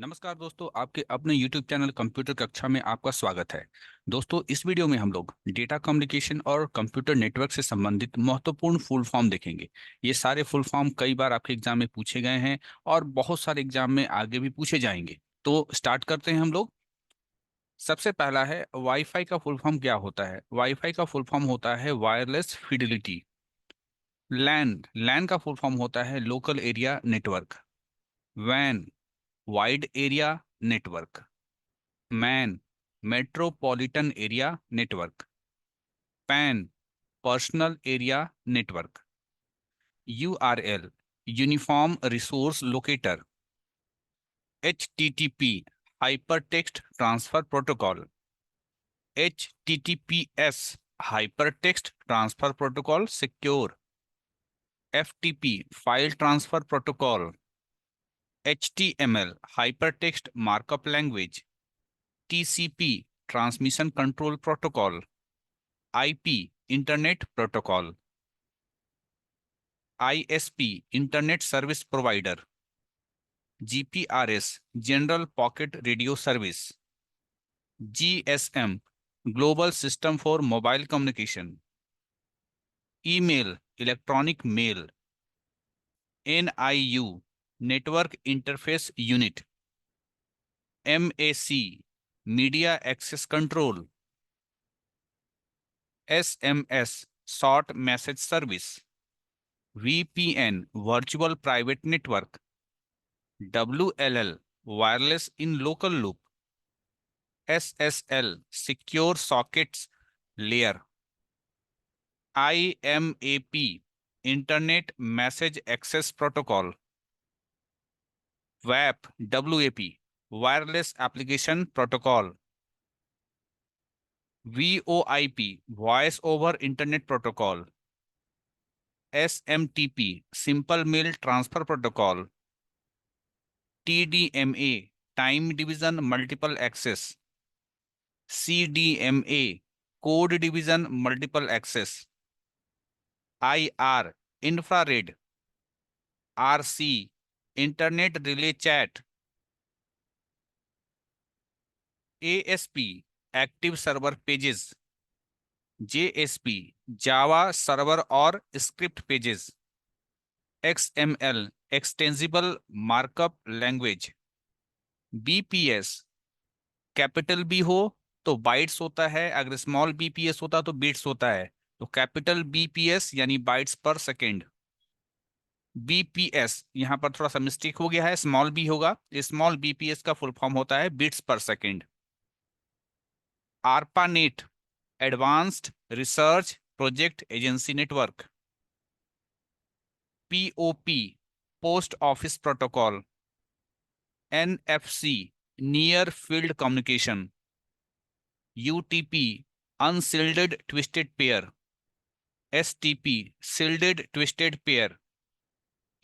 नमस्कार दोस्तों, आपके अपने YouTube चैनल कंप्यूटर कक्षा में आपका स्वागत है। दोस्तों, इस वीडियो में हम लोग डेटा कम्युनिकेशन और कंप्यूटर नेटवर्क से संबंधित महत्वपूर्ण फुल फॉर्म देखेंगे। ये सारे फुल फॉर्म कई बार आपके एग्जाम में पूछे गए हैं और बहुत सारे एग्जाम में आगे भी पूछे जाएंगे। तो स्टार्ट करते हैं हम लोग। सबसे पहला है वाईफाई का फुल फॉर्म क्या होता है। वाईफाई का फुल फॉर्म होता है वायरलेस फिडिलिटी। लैन लैन का फुल फॉर्म होता है लोकल एरिया नेटवर्क। वैन wide area network. MAN metropolitan area network. PAN personal area network. URL uniform resource locator. HTTP hypertext transfer protocol. HTTPS hypertext transfer protocol secure. FTP file transfer protocol. HTML hypertext markup language. TCP transmission control protocol. IP internet protocol. ISP internet service provider. GPRS general pocket radio service. GSM global system for mobile communication. Email electronic mail. NIU network interface unit. MAC media access control. SMS short message service. VPN virtual private network. WLL wireless in local loop. SSL secure sockets layer. IMAP internet message access protocol. WAP wireless application protocol. VoIP voice over internet protocol. SMTP simple mail transfer protocol. TDMA time division multiple access. CDMA code division multiple access. IR infrared. RC internet relay chat. ASP active server pages. JSP Java server और script pages. XML extensible markup language. BPS capital B हो तो bytes होता है, अगर small BPS होता तो bits होता है। तो कैपिटल BPS यानी बाइट्स पर सेकेंड। BPS यहाँ पर थोड़ा सा मिस्टेक हो गया है, स्मॉल बी होगा। स्मॉल BPS का फुल फॉर्म होता है bits per second. ARPANET advanced research project agency network. POP post office protocol. NFC near field communication. UTP unshielded twisted pair. STP shielded twisted pair.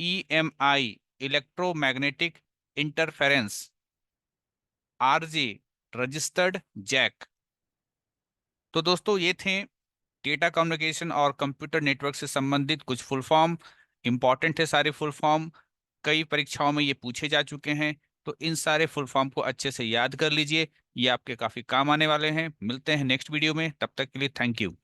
EMI electromagnetic interference. RJ registered jack. तो दोस्तों, ये थे data communication और computer network से संबंधित कुछ full form. Important है सारे फुल फॉर्म, कई परीक्षाओं में ये पूछे जा चुके हैं। तो इन सारे फुल फॉर्म को अच्छे से याद कर लीजिए, ये आपके काफी काम आने वाले हैं। मिलते हैं नेक्स्ट वीडियो में, तब तक के लिए थैंक यू।